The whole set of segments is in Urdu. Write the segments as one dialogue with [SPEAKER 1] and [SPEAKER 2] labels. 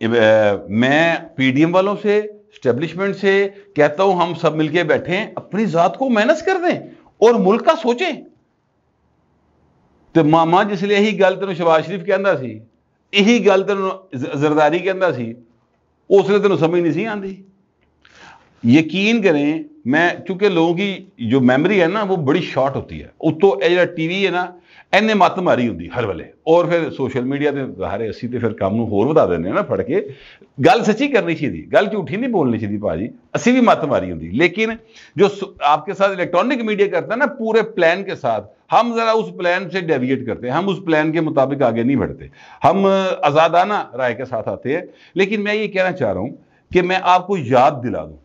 [SPEAKER 1] میں پی ڈی ایم والوں سے اسٹیبلشمنٹ سے کہتا ہوں ہم سب مل کے بیٹھیں, اپنی ذات کو مینس کر دیں اور ملک کا سوچیں. تو ماما جس لیے یہی گل تینوں شہباز شریف کے اندر سی, یہی گل تینوں زرداری کے اندر سی, اس لیے تینوں سمجھ نہیں سی آندی. یقین کریں, میں چونکہ لوگوں کی جو میموری ہے نا وہ بڑی شارٹ ہوتی ہے, اتو یہ ٹی وی ہے نا اینے مت ماری ہوندی ہر ویلے, اور پھر سوشل میڈیا تے ظاہر ہے اسی تے پھر کام نوں ہور ودا دینے نا پڑھ کے. گل سچی کرنی چاہیے, گل جھوٹھی نہیں بولنی چاہیے بھاجی, اسی بھی مت ماری ہوندی. لیکن جو آپ کے ساتھ الیکٹرانک میڈیا کرتا ہے نا پورے پلان کے ساتھ, ہم ذرا اس پلان سے ڈیویٹ کرتے ہیں, ہم اس پلان کے مطابق آگے نہیں بڑھتے, ہم آزادانہ رائے کے ساتھ آتے ہیں. لیکن میں یہ کہنا چاہ رہا ہوں کہ میں آپ کو یاد دلا دوں,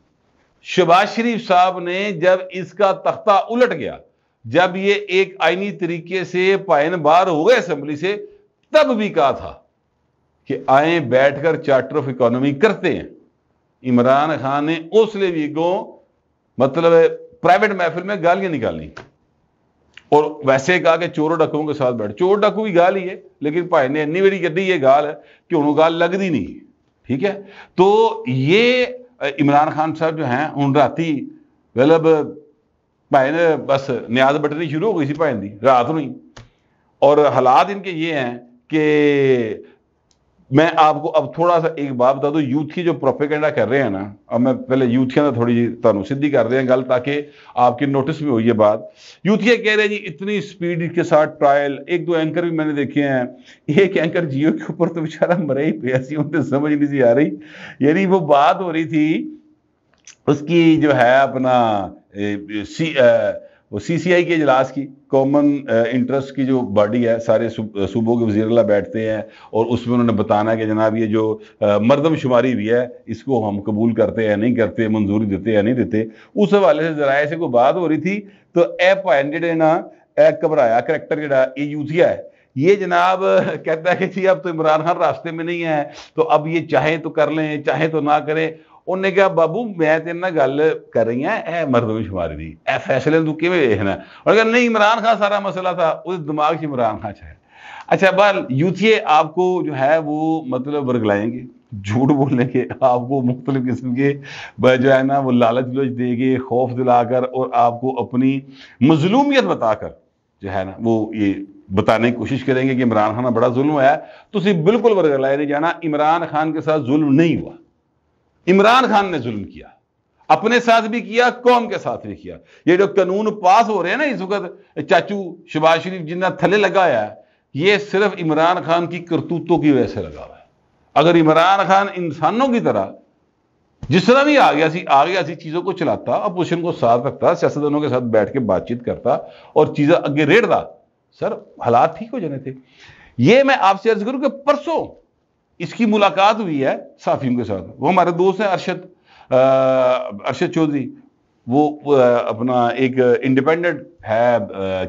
[SPEAKER 1] شہباز شریف صاحب نے جب اس کا تختہ الٹ گیا, جب یہ ایک آئینی طریقے سے پائن باہر ہو گئے اسمبلی سے, تب بھی کہا تھا کہ آئیں بیٹھ کر چارٹر آف اکانومی کرتے ہیں. عمران خان نے اس لیے بھی کو مطلب پرائیویٹ محفل میں گالیاں نکالنی, اور ویسے کہا کہ چوروں ڈکوں کے ساتھ بیٹھ. چور ڈکو بھی گال ہی ہے, لیکن بھائی نے اتنی بڑی گڈی یہ گال ہے کہ انہوں گال لگتی نہیں. ٹھیک ہے, تو یہ عمران خان صاحب جو ہیں ان راتی مطلب بھائی نے بس نیاز بٹنی شروع ہو گئی سی بھائی دی رات نہیں. اور حالات ان کے یہ ہیں کہ میں آپ کو اب تھوڑا سا ایک بات بتا دوں, یوتھ کی جو پروپیگنڈا کر رہے ہیں نا, اب میں پہلے یوتھیاں تھوڑی جی تانوں سدھی کر رہے ہیں گل تاکہ آپ کی نوٹس میں ہوئی یہ بات. یوتھیا کہہ رہے ہیں جی اتنی سپیڈ کے ساتھ ٹرائل, ایک دو اینکر بھی میں نے دیکھے ہیں, ایک اینکر جیو کے اوپر تو بیچارہ مرے ہی پیا سی, ان سے سمجھ نہیں سی آ رہی. یعنی وہ بات ہو رہی تھی اس کی جو ہے اپنا سی سی آئی کے اجلاس کی, کامن انٹرسٹ کی جو باڈی ہے, سارے صوبوں کے وزیر اللہ بیٹھتے ہیں, اور اس میں انہوں نے بتانا کہ جناب یہ جو مردم شماری بھی ہے اس کو ہم قبول کرتے ہیں نہیں کرتے, منظوری دیتے یا نہیں دیتے. اس حوالے سے ذرائع سے کوئی بات ہو رہی تھی, تو اے پوائنٹ جڑے نا اے گھبرایا کریکٹر جڑا یہ یوتھیا ہے, یہ جناب کہتا ہے کہ جی اب تو عمران خان راستے میں نہیں ہے, تو اب یہ چاہیں تو کر لیں چاہیں تو نہ کریں. انہوں نے کہا بابو میں تیرے نال گل کر رہی ہیں اے مردم شماری دی, اے فیصلے تو کیویں ویکھنا. اور اگر نہیں عمران خان سارا مسئلہ تھا, اس دماغ سے عمران خان ہے. اچھا بہرحال یوتھیے آپ کو جو ہے وہ مطلب ورگلائیں گے, جھوٹ بولنے کے, آپ کو مختلف قسم کے جو ہے نا وہ لالچ دے گے, خوف دلا کر, اور آپ کو اپنی مظلومیت بتا کر جو ہے نا وہ یہ بتانے کی کوشش کریں گے کہ عمران خان بڑا ظلم ہوا ہے. تو اسی بالکل ورگلائے نہیں جانا, عمران خان کے ساتھ ظلم نہیں ہوا. عمران خان نے ظلم کیا, اپنے ساتھ بھی کیا, قوم کے ساتھ بھی کیا. یہ جو قانون پاس ہو رہے ہیں نا اس وقت, چاچو شہباز شریف جنہ تھلے لگایا ہے, یہ صرف عمران خان کی کرتوتوں کی وجہ سے لگا ہوا ہے. اگر عمران خان انسانوں کی طرح جس طرح بھی آ گیا سی چیزوں کو چلاتا, اپوزیشن کو ساتھ رکھتا, سیاستدانوں کے ساتھ بیٹھ کے بات چیت کرتا اور چیزیں اگے ریڑھتا, سر حالات ٹھیک ہو جانے تھے. یہ میں آپ سے عرض کروں کہ پرسوں اس کی ملاقات ہوئی ہے صحافیوں کے ساتھ. وہ ہمارے دوست ہیں ارشد چودھری, وہ اپنا ایک انڈیپینڈنٹ ہے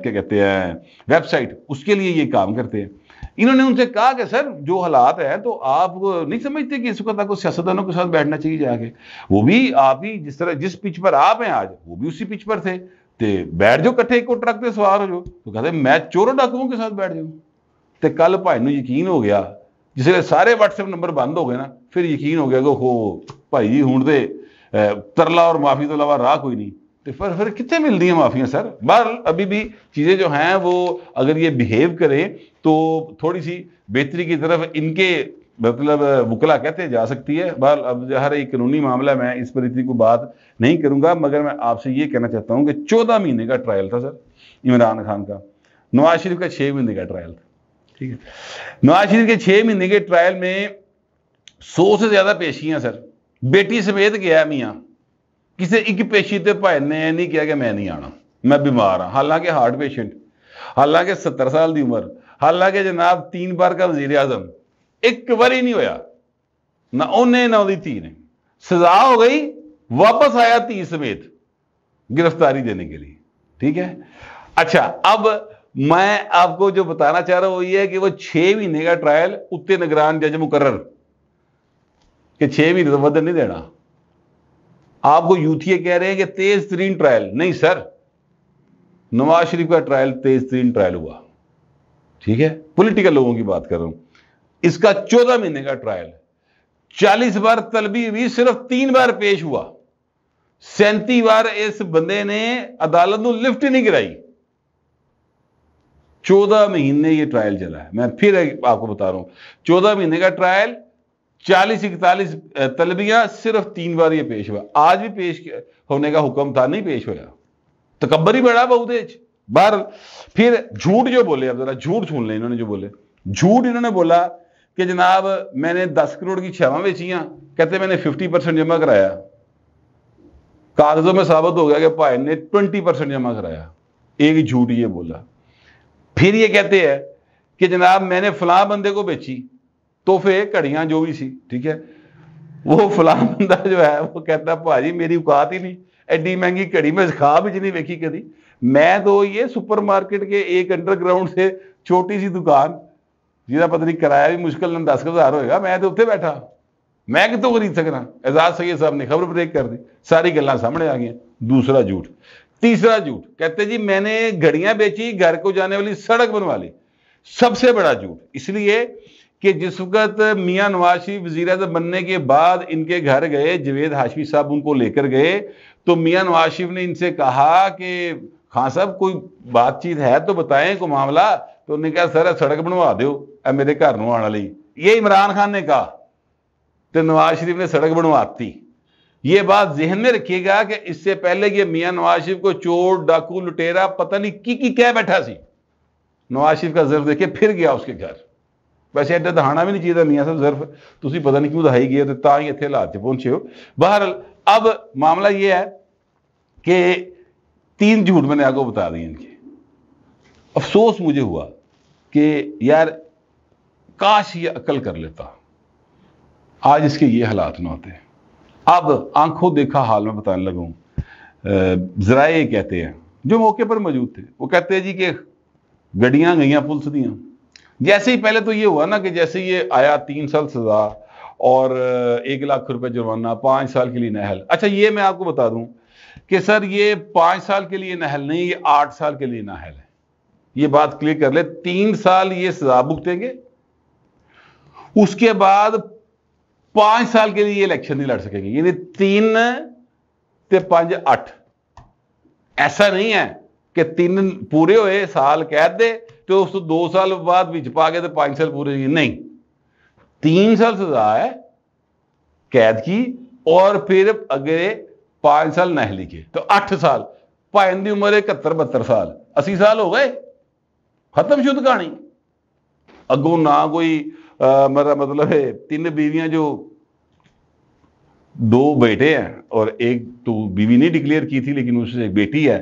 [SPEAKER 1] کیا کہتے ہیں ویب سائٹ, اس کے لیے یہ کام کرتے ہیں. انہوں نے ان سے کہا کہ سر جو حالات ہیں تو آپ نہیں سمجھتے کہ اس وقت آپ کو سیاستدانوں کے ساتھ بیٹھنا چاہیے جا کے, وہ بھی آپ ہی جس طرح جس پچ پر آپ ہیں آج وہ بھی اسی پچ پر تھے, تے بیٹھ جو کٹھے کو ٹرک پہ سوار ہو جو. تو کہتے ہیں میں چوروں ڈاکوؤں کے ساتھ بیٹھ جاؤں. تے کل بھائی نو یقین ہو گیا, جس ویلے سارے واٹس ایپ نمبر بند ہو گئے نا, پھر یقین ہو گیا کہ ہو بھائی جی ہوں دے ترلا اور معافی تو علاوہ راہ کوئی نہیں. تو پھر کتنے ملتی ہیں معافیاں سر. بہرحال ابھی بھی چیزیں جو ہیں وہ اگر یہ بیہیو کریں تو تھوڑی سی بہتری کی طرف ان کے مطلب وکلا کہتے جا سکتی ہے. بہرحال اب ہر ایک قانونی معاملہ میں اس پر اتنی کوئی بات نہیں کروں گا, مگر میں آپ سے یہ کہنا چاہتا ہوں کہ 14 مہینے کا ٹرائل تھا سر عمران خان کا, نواز شریف کا 6 مہینے کا ٹرائل تھا. ٹھیک ہے, نواز شریف کے 6 مہینے کے ٹرائل میں 100 سے زیادہ پیشیاں سر, بیٹی سمیت گیا میاں, کسی ایک پیشی تے بھائی نے نہیں کیا کہ میں نہیں آنا, میں بیمار ہاں, حالانکہ ہارٹ پیشنٹ, حالانکہ 70 سال دی عمر, حالانکہ جناب 3 بار کا وزیر اعظم, ایک بار ہی نہیں ہویا, نہ انہیں نہ دی تھی نے. سزا ہو گئی, واپس آیا 30 سمیت گرفتاری دینے کے لیے. ٹھیک ہے. اچھا اب میں آپ کو جو بتانا چاہ رہا ہوں وہ یہ ہے کہ وہ 6 مہینے کا ٹرائل اتنے نگران جج مقرر کہ 6 مہینے تو ودن نہیں دینا. آپ کو یوتھیے کہہ رہے ہیں کہ تیز ترین ٹرائل, نہیں سر, نواز شریف کا ٹرائل تیز ترین ٹرائل ہوا. ٹھیک ہے, پولیٹیکل لوگوں کی بات کر رہا ہوں. اس کا 14 مہینے کا ٹرائل, 40 بار طلبی ہوئی، صرف 3 بار پیش ہوا، 37 بار اس بندے نے عدالت نو لفٹ ہی نہیں کرائی۔ 14 مہینے یہ ٹرائل چلا ہے، میں پھر آپ کو بتا رہا ہوں، 14 مہینے کا ٹرائل، 40-41 طلبیاں، صرف 3 بار یہ پیش ہوا۔ آج بھی پیش ہونے کا حکم تھا، نہیں پیش ہوا، تکبر ہی بڑا بہت ہے۔ باہر پھر جھوٹ جو بولے، اب ذرا جھوٹ سن لیں، انہوں نے جو بولے جھوٹ، انہوں نے بولا کہ جناب میں نے 10 کروڑ کی چھاواں بیچیاں، کہتے میں نے 50% جمع کرایا، کاغذوں میں ثابت ہو گیا کہ بھائی نے 20% جمع کرایا، ایک جھوٹ یہ بولا۔ پھر یہ کہتے ہیں کہ جناب میں نے فلاں بندے کو بیچی تحفے، گھڑیاں جو بھی سی، ٹھیک ہے، وہ فلاں بندہ جو ہے وہ کہتا بھاجی میری اوقات ہی نہیں، ایڈی مہنگی گھڑی میں خواب ہی نہیں ویکھی کدی، میں تو یہ سپر مارکیٹ کے ایک انڈر گراؤنڈ سے چھوٹی سی دکان جہاں پتہ نہیں کرایہ بھی مشکل 10,000 ہوئے گا، میں تو اتنے بیٹھا، میں کتوں خرید سکنا۔ اعزاز سید صاحب نے خبر بریک کر دی، ساری گلاں سامنے آ گئی۔ دوسرا جھوٹ۔ تیسرا جھوٹ، کہتے جی میں نے گھڑیاں بیچی، گھر کو جانے والی سڑک بنوا لی۔ سب سے بڑا جھوٹ، اس لیے کہ جس وقت میاں نواز شریف وزیر اعظم بننے کے بعد ان کے گھر گئے، جوید ہاشمی صاحب ان کو لے کر گئے، تو میاں نواز شریف نے ان سے کہا کہ خان صاحب کوئی بات چیت ہے تو بتائیں، کوئی معاملہ، تو انہوں نے کہا سر سڑک بنوا دیو اے میرے گھر نو آنے لی۔ یہ عمران خان نے کہا تو نواز شریف نے سڑک بنواتی۔ یہ بات ذہن میں رکھیے گا کہ اس سے پہلے کہ میاں نواز شریف کو چور، ڈاکو، لٹیرا پتہ نہیں کی کہہ بیٹھا سی، نواز شریف کا ظرف دیکھے پھر گیا اس کے گھر۔ ویسے ایڈا دہانا بھی نہیں چاہیے میاں صاحب ظرف، تسی پتہ نہیں کیوں دہائی گئے تو ہی اتنے حالات پہنچے ہو۔ بہرحال اب معاملہ یہ ہے کہ 3 جھوٹ میں نے آپ کو بتا دی ان کے۔ افسوس مجھے ہوا کہ یار کاش یہ عقل کر لیتا، آج اس کے یہ حالات نہ ہوتے۔ اب آنکھوں دیکھا حال میں بتانے لگوں، ذرائع کہتے ہیں جو موقع پر موجود تھے، وہ کہتے ہیں جی کہ گڑیاں گئیاں پولیس دیاں۔ جیسے ہی پہلے تو یہ ہوا نا کہ جیسے یہ آیا 3 سال سزا اور 1 لاکھ روپے جرمانہ، 5 سال کے لیے نہل۔ اچھا یہ میں آپ کو بتا دوں کہ سر یہ 5 سال کے لیے نہل نہیں، یہ 8 سال کے لیے نہل ہے۔ یہ بات کلیئر کر لے، 3 سال یہ سزا بھگتیں گے، اس کے بعد 5 سال کے لیے یہ الیکشن نہیں لڑ سکیں گے، یعنی 3 تے 5 8۔ ایسا نہیں ہے کہ 3 پورے ہوئے سال قید دے تو اس 2 سال بعد بھی پا گئے تو 5 سال پورے نہیں، 3 سال سزا ہے قید کی اور پھر اگلے 5 سال نہلی کے، تو 8 سال۔ پائن دی عمر 71-72 سال، 80 سال ہو گئے، ختم شد کہانی۔ اگوں نہ کوئی میرا مطلب ہے 3 بیویاں جو 2 بیٹے ہیں اور ایک تو بیوی نہیں ڈکلیئر کی تھی لیکن اس سے ایک بیٹی ہے،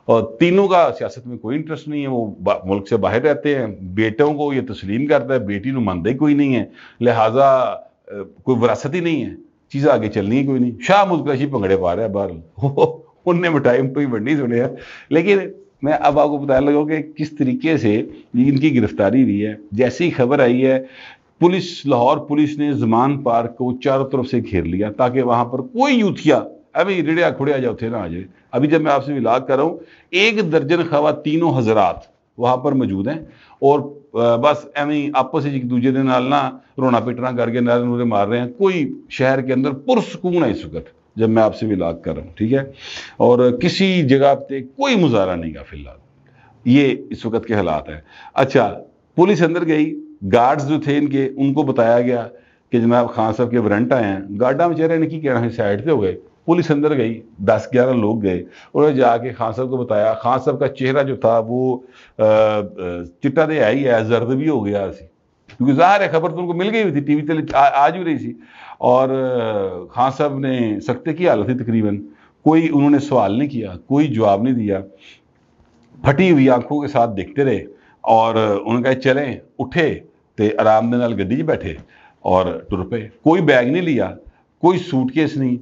[SPEAKER 1] اور تینوں کا سیاست میں کوئی انٹرسٹ نہیں ہے، وہ ملک سے باہر رہتے ہیں، بیٹوں کو یہ تسلیم کرتا ہے، بیٹی نو مانتا ہی کوئی نہیں ہے، لہٰذا کوئی وراثت ہی نہیں ہے، چیزیں آگے چلنی ہی کوئی نہیں۔ شاہ مزکرشی پنگڑے پا رہا ہے باہر، ان نے مٹھائی بنڈی سنے ہیں۔ لیکن میں اب آپ کو بتانے لگا کہ کس طریقے سے ان کی گرفتاری ہوئی ہے۔ جیسی خبر آئی ہے، پولیس، لاہور پولیس نے زمان پارک کو چاروں طرف سے گھیر لیا تاکہ وہاں پر کوئی یوتھیا ابھی رڑیا کھڑیا جاؤ تھے نہ آ جائے۔ ابھی جب میں آپ سے ولاگ کر رہا ہوں 1 درجن خواتین و حضرات وہاں پر موجود ہیں، اور بس ایویں آپس ایک دوسرے دے نال نہ رونا پیٹنا کر کے نعرے نورے مار رہے ہیں۔ کوئی شہر کے اندر پرسکون ہے اس وقت جب میں آپ سے ولاگ کر رہا ہوں، ٹھیک ہے، اور کسی جگہ پہ کوئی مظاہرہ نہیں گا فی الحال۔ یہ اس وقت کے حالات ہیں۔ اچھا پولیس اندر گئی، گارڈز جو تھے ان کے، ان کو بتایا گیا کہ جناب خان صاحب کے وارنٹ آئے ہیں، گارڈاں بیچارے نے کی کہنا ہے، سائڈ پہ ہو گئے۔ پولیس اندر گئی، 10-11 لوگ گئے، انہوں نے جا کے خان صاحب کو بتایا۔ خان صاحب کا چہرہ جو تھا وہ چٹا دے آئی ہے، زرد بھی ہو گیا سی، کیونکہ ظاہر ہے خبر تو ان کو مل گئی ہوئی تھی، ٹی وی تے آج بھی رہی سی، اور خان صاحب نے سکتے کی حالت تھی تقریباً، کوئی انہوں نے سوال نہیں کیا، کوئی جواب نہیں دیا، پھٹی ہوئی آنکھوں کے ساتھ دیکھتے رہے، اور انہوں نے کہا چلیں، اٹھے تے آرام دے نال گڈی 'چ بیٹھے اور ٹر پے۔ کوئی بیگ نہیں لیا، کوئی سوٹ کیس نہیں۔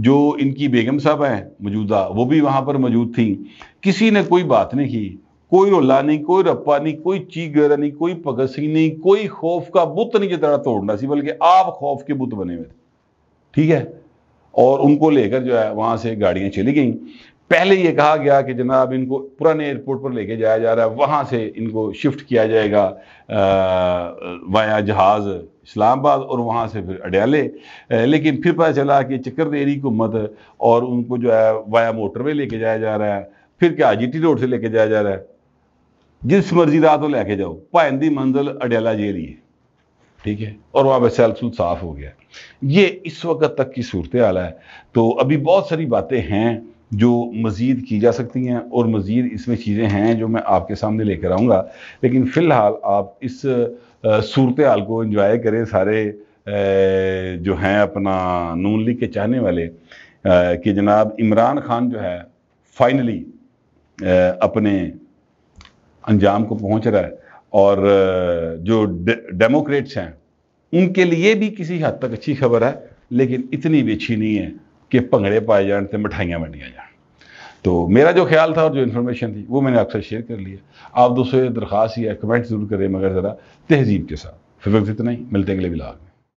[SPEAKER 1] جو ان کی بیگم صاحب ہیں موجودہ، وہ بھی وہاں پر موجود تھیں، کسی نے کوئی بات نہیں کی، کوئی رولا نہیں، کوئی رپا نہیں، کوئی چیخ گرا نہیں، کوئی پگسی نہیں، کوئی خوف کا بت نہیں جتنا توڑنا سی، بلکہ آپ خوف کے بت بنے ہوئے، ٹھیک ہے۔ اور ان کو لے کر جو ہے وہاں سے گاڑیاں چلی گئیں۔ پہلے یہ کہا گیا کہ جناب ان کو پرانے ایئرپورٹ پر لے کے جایا جا رہا ہے، وہاں سے ان کو شفٹ کیا جائے گا وایا جہاز اسلام آباد اور وہاں سے پھر اڈیالے، لیکن پھر پتہ چلا کہ چکر دے رہی حکومت اور ان کو جو ہے وایا موٹر وے لے کے جایا جا رہا ہے، پھر کیا جی ٹی روڈ سے لے کے جایا جا رہا ہے، جس مرضی رات کو لے کے جاؤ، پائندی منزل اڈیالہ جیل ہی ہے، ٹھیک ہے، اور وہاں پہ سیلسل صاف ہو گیا۔ یہ اس وقت تک کی صورتحال ہے۔ تو ابھی بہت ساری باتیں ہیں جو مزید کی جا سکتی ہیں اور مزید اس میں چیزیں ہیں جو میں آپ کے سامنے لے کر آؤں گا، لیکن فی الحال آپ اس صورتحال کو انجوائے کریں سارے جو ہیں اپنا نون لیگ کے چاہنے والے، کہ جناب عمران خان جو ہے فائنلی اپنے انجام کو پہنچ رہا ہے، اور جو ڈیموکریٹس ہیں ان کے لیے بھی کسی حد تک اچھی خبر ہے، لیکن اتنی بھی اچھی نہیں ہے کہ بھنگڑے پائے جان تے مٹھائیاں ونڈیاں جان۔ تو میرا جو خیال تھا اور جو انفارمیشن تھی وہ میں نے آپ سے شیئر کر لیا۔ آپ دوستوں سے درخواست ہی ہے کمنٹ ضرور کریں، مگر ذرا تہذیب کے ساتھ۔ فی الوقت اتنا ہی، ملتے ہیں اگلے ولاگ میں۔